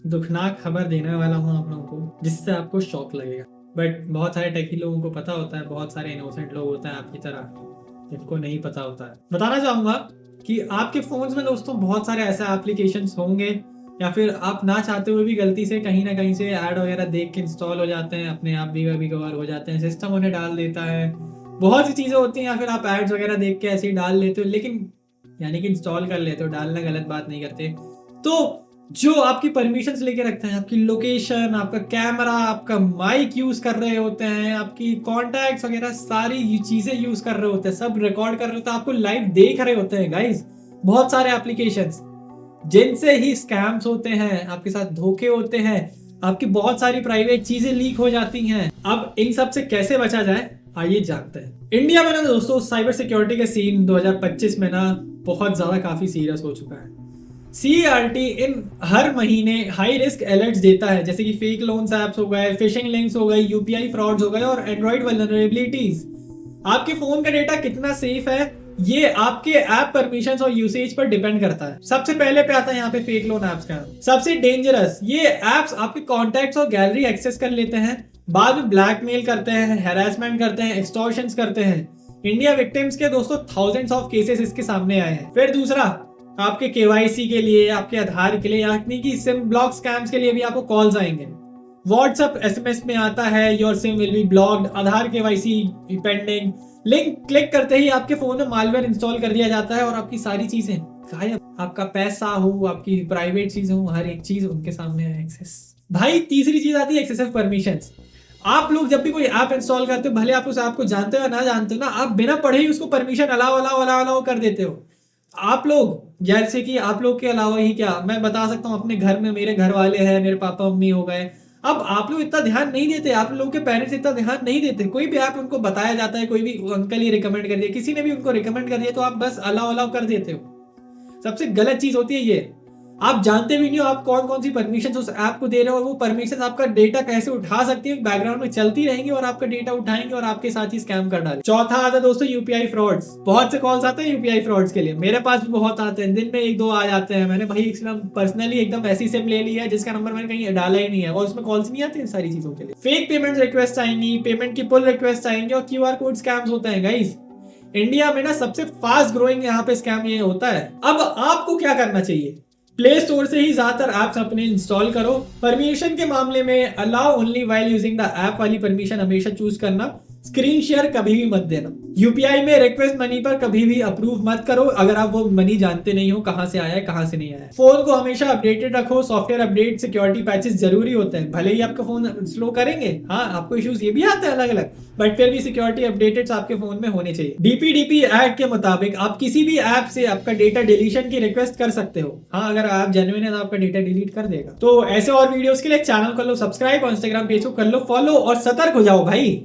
दुखनाक खबर देने वाला हूँ आप लोगों को, जिससे आपको शॉक लगेगा। बट बहुत सारे टेकी लोगों को पता होता है, बहुत सारे इनोसेंट लोग होते हैं आपकी तरह, जिनको नहीं पता होता है। बताना चाहूँगा कि आपके फ़ोन्स में दोस्तों बहुत सारे ऐसे एप्लीकेशंस होंगे, या फिर आप ना चाहते हुए भी गलती से कहीं ना कहीं से ऐड वगैरह देख के इंस्टॉल हो जाते हैं, अपने आप भी कभी कभार हो जाते हैं, सिस्टम उन्हें डाल देता है। बहुत सी चीज़ें होती हैं, या फिर आप एड्स वगैरह देख के ऐसे ही डाल लेते हो, लेकिन यानी कि इंस्टॉल कर लेते हो, डालना गलत बात नहीं करते। तो जो आपकी परमिशंस लेके रखते हैं, आपकी लोकेशन, आपका कैमरा, आपका माइक यूज कर रहे होते हैं, आपकी कॉन्टैक्ट्स वगैरह सारी चीजें यूज कर रहे होते हैं, सब रिकॉर्ड कर रहे होते हैं, आपको लाइव देख रहे होते हैं गाइस। बहुत सारे एप्लीकेशंस जिनसे ही स्कैम्स होते हैं, आपके साथ धोखे होते हैं, आपकी बहुत सारी प्राइवेट चीजें लीक हो जाती हैं। अब इन सब से कैसे बचा जाए, आइए जानते हैं। इंडिया में ना दोस्तों साइबर सिक्योरिटी का सीन 2025 में ना बहुत ज्यादा काफी सीरियस हो चुका है। सीईआरटी इन हर महीने हाई रिस्क अलर्ट्स देता है, जैसे कि फेक लोन्स ऐप्स हो गए, फिशिंग लिंक्स हो गए, यूपीआई फ्रॉड्स हो गए और एंड्रॉइड वल्नरेबिलिटीज। आपके फोन का डेटा कितना सेफ है, ये आपके ऐप परमिशंस और यूसेज पर डिपेंड करता है। सबसे पहले पे आता है यहाँ पे फेक लोन ऐप्स का। सबसे डेंजरस, ये ऐप्स आपके कॉन्टैक्ट्स और गैलरी एक्सेस कर लेते हैं, बाद में ब्लैकमेल करते हैं, हैरेसमेंट करते हैं, एक्सटॉर्शंस करते हैं। इंडिया विक्टिम्स के दोस्तों थाउजेंड्स ऑफ केसेस इसके सामने आए हैं। फिर दूसरा, आपके केवाईसी के लिए, आपके आधार के लिए, यानी कि सिम ब्लॉक स्कैम्स के लिए भी आपको कॉल्स आएंगे। व्हाट्सएप एसएमएस में आता है your SIM will be blocked, Aadhaar KYC pending. Link click करते ही आपके फोन में मालवेयर इंस्टॉल कर दिया जाता है और आपकी सारी चीजें गायब। आपका पैसा हो, आपकी प्राइवेट चीजें हो, हर एक चीज उनके सामने है एक्सेस। भाई तीसरी चीज आती है एक्सेसिव परमिशंस। आप लोग जब भी कोई ऐप इंस्टॉल करते हो, भले आप उस ऐप को जानते हो या ना जानते हो ना, आप बिना पढ़े ही उसको permission allow allow allow allow कर देते हो। आप लोग, जैसे कि आप लोग के अलावा ही क्या मैं बता सकता हूँ, अपने घर में मेरे घर वाले हैं, मेरे पापा मम्मी हो गए, अब आप लोग इतना ध्यान नहीं देते, आप लोगों के पेरेंट्स इतना ध्यान नहीं देते। कोई भी ऐप उनको बताया जाता है, कोई भी अंकल ही रिकमेंड कर दिया, किसी ने भी उनको रिकमेंड कर दिया, तो आप बस अलाउ अलाउ कर देते हो। सबसे गलत चीज होती है ये। आप जानते भी नहीं हो आप कौन कौन सी परमिशन उस ऐप को दे रहे हो, और वो परमिशन आपका डेटा कैसे उठा सकती है, बैकग्राउंड में चलती रहेंगी और आपका डेटा उठाएंगे और आपके साथ ही स्कैम कर डाले। चौथा आता है दोस्तों यूपीआई फ्रॉड्स। बहुत से कॉल्स आते हैं यूपीआई फ्रॉड्स के लिए, मेरे पास भी बहुत आते हैं, दिन में एक दो आ जाते हैं। मैंने भाई एकदम पर्सनली एकदम ऐसी सिम ले ली है जिसका नंबर मैंने कहीं डाला ही नहीं है, और उसमें कॉल्स नहीं आते हैं सारी चीजों के लिए। फेक पेमेंट रिक्वेस्ट आएंगी, पेमेंट की पुल रिक्वेस्ट आएंगे, और क्यूआर कोड स्कैम्स होते हैं गाइस। इंडिया में ना सबसे फास्ट ग्रोइंग यहाँ पे स्कैम ये होता है। अब आपको क्या करना चाहिए, प्ले स्टोर से ही ज्यादातर ऐप्स अपने इंस्टॉल करो। परमिशन के मामले में allow only while using the app वाली परमिशन हमेशा चूज करना। स्क्रीन शेयर कभी भी मत देना। यूपीआई में रिक्वेस्ट मनी पर कभी भी अप्रूव मत करो अगर आप वो मनी जानते नहीं हो कहां से आया है कहां से नहीं आया है। फोन को हमेशा अपडेटेड रखो, सॉफ्टवेयर अपडेट, सिक्योरिटी पैचेस जरूरी होते हैं। भले ही आपका फोन स्लो करेंगे, हाँ आपको इश्यूज ये भी आते हैं अलग अलग, बट फिर भी सिक्योरिटी अपडेटेड आपके फोन में होने चाहिए। डीपीडीपी एक्ट के मुताबिक आप किसी भी ऐप से आपका डेटा डिलीशन की रिक्वेस्ट कर सकते हो। हाँ अगर आप जेन्युइन है तो आपका डेटा डिलीट कर देगा। तो ऐसे और वीडियोस के लिए चैनल कर लो सब्सक्राइब और इंस्टाग्राम पेज को कर लो फॉलो, और सतर्क हो जाओ भाई।